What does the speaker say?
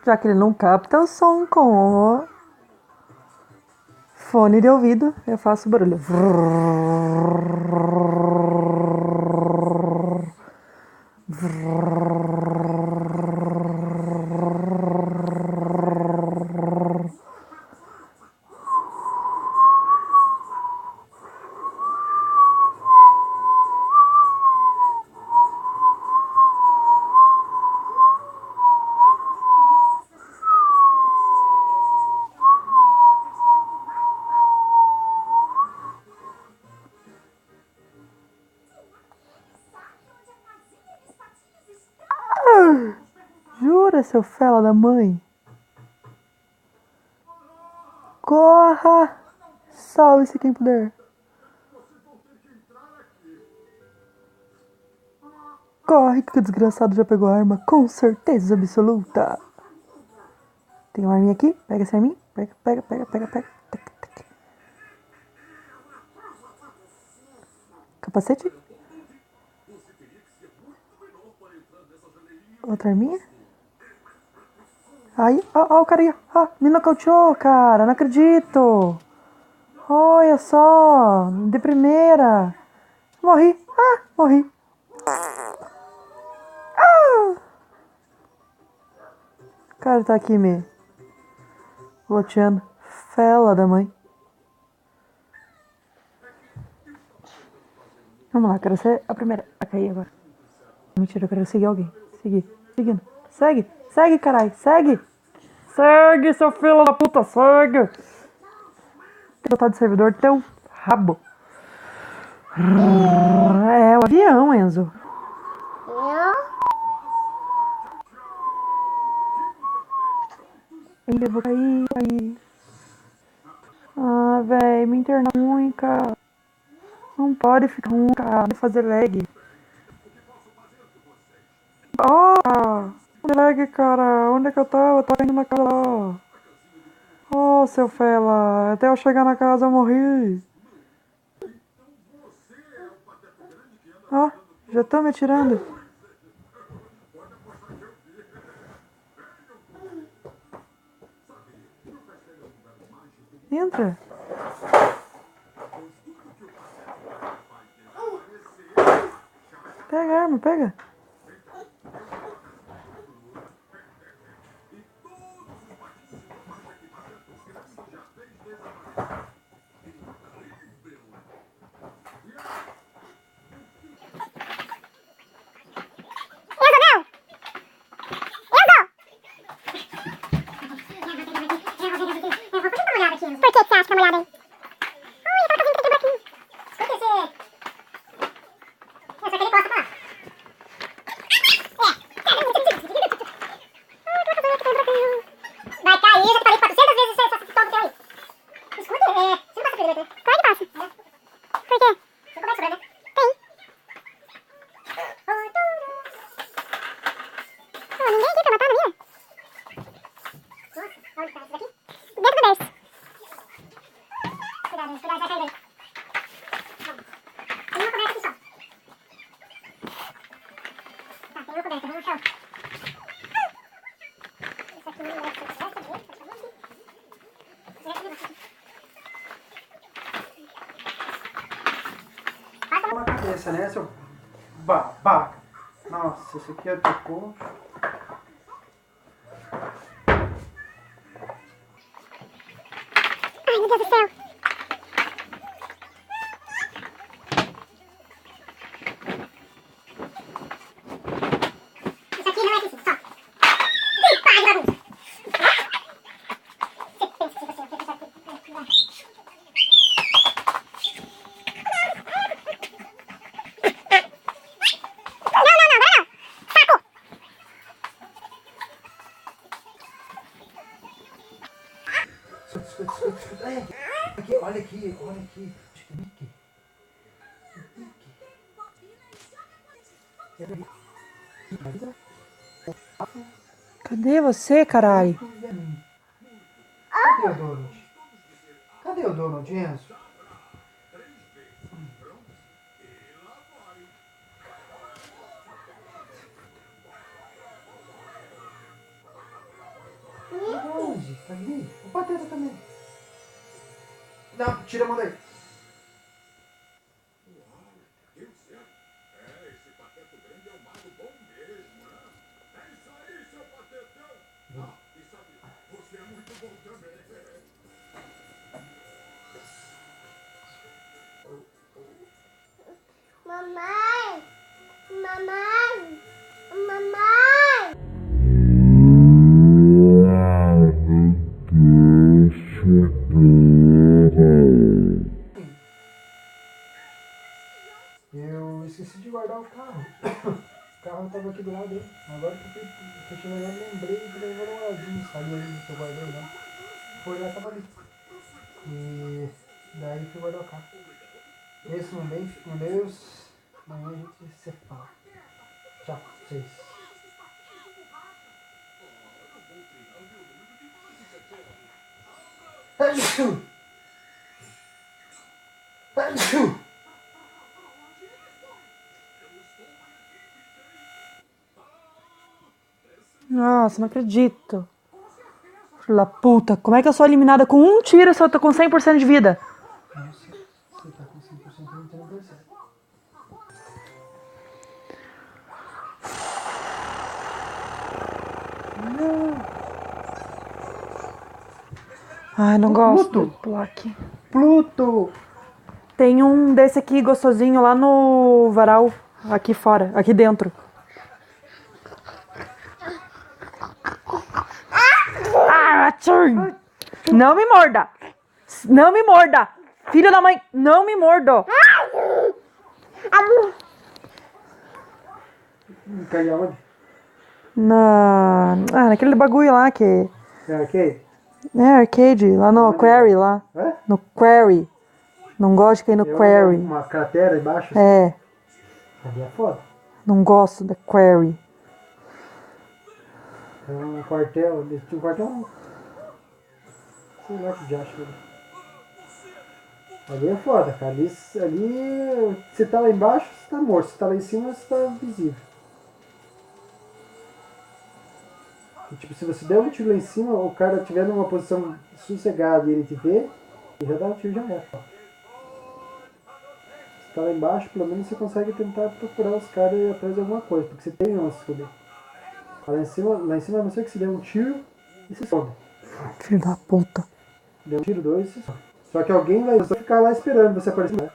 Já que ele não capta o som com o fone de ouvido, eu faço barulho. Jura, seu fela da mãe? Corra! Salve-se quem puder. Corre que o desgraçado já pegou a arma, com certeza absoluta. Tem uma arminha aqui? Pega essa arminha. Pega. Capacete. Outra arminha. Aí, ó o cara aí. Me nocauteou, cara. Não acredito. Olha só. De primeira. Morri. Morri. O cara tá aqui me loteando. Fela da mãe. Vamos lá, quero ser a primeira a cair agora. Mentira, eu quero seguir alguém. Seguindo. Segue, caralho. Segue, seu filho da puta. Segue. Tem que botar de servidor teu rabo. É o avião, Enzo. Eu vou cair. Véi, me interna ruim, cara. Não pode ficar ruim, cara. Pode fazer lag. Lag, cara. Onde é que eu tava? Eu tava indo na casa lá. Seu fela. Até eu chegar na casa eu morri. Já estão me atirando. Entra. Pega a arma, pega. Por que você acha que é molhada, hein? Olha, aquela casinha que tem buraquinho. Escuta esse... Só que ele posta pra lá. Vai cair, já te falei 400 vezes essa pistola que tem aí. Escuta, você não passa perigo, né? Claro que passa. Por quê? Você começa a sobrar, né? Tem. Ninguém aqui pra matar na minha. Nossa, onde tá? Isso daqui? Dentro do berço. Cuidado, vai cair daí. Tem uma coberta aqui só. Tá, tem uma coberta, vem no chão. Isso aqui não vai ser certo, praticamente. Na cabeça, né, seu babaca? Nossa, isso aqui atacou. Ai, meu Deus do céu. Isso aqui não é difícil, só. Ih, para de bagunça. Você pensa que você vai pensar que... Não. Saco. Escuta. Olha aqui. Cadê você, caralho? Cadê o Donald? Cadê o Donald, Enzo? Onde? Tá ali? O Pateta também. Não, tira a mão daí. Mamãe! Mamãe! Mamãe! Eu esqueci de guardar o carro. O carro tava aqui do lado dele. Agora que eu fui olhando, lembrei que ele era um azul, sabe aí que eu guardei, né? Foi lá, tava ali. E daí fui guardar o carro. Esse não bem, fique com Deus. Amanhã a gente se fala. Tchau, vocês. Nossa, não acredito. Filho da puta, como é que eu sou eliminada com um tiro se eu tô com 100% de vida? Nossa, você tá com 100% de interesse. Ai, não gosto Pluto. de pular aqui. Pluto! Tem um desse aqui gostosinho lá no varal, aqui fora, aqui dentro. Ah, tchum. Não me morda! Não me morda! Filho da mãe, não me morda! Caiu onde? Naquele bagulho lá que É arcade? é arcade, lá no Quarry lá. É? No Quarry. Não gosto de cair no Quarry. Uma cratera embaixo? É, Ali é foda. não gosto da Quarry. É um quartel, tinha um quartel. Sei lá que diacho ali. Ali é foda, cara. Ali você tá lá embaixo, você tá morto. Se tá lá em cima, você tá visível. E, tipo, se você der um tiro lá em cima, o cara estiver numa posição sossegada e ele te vê, ele já dá um tiro já é. Se tá lá embaixo, pelo menos você consegue tentar procurar os caras e ir atrás de alguma coisa, porque você tem onde se foder. Lá em cima, a não ser que você dê um tiro e você sobe. Filho da puta. Deu um tiro, dois e você sobe. Só que alguém vai ficar lá esperando você aparecer.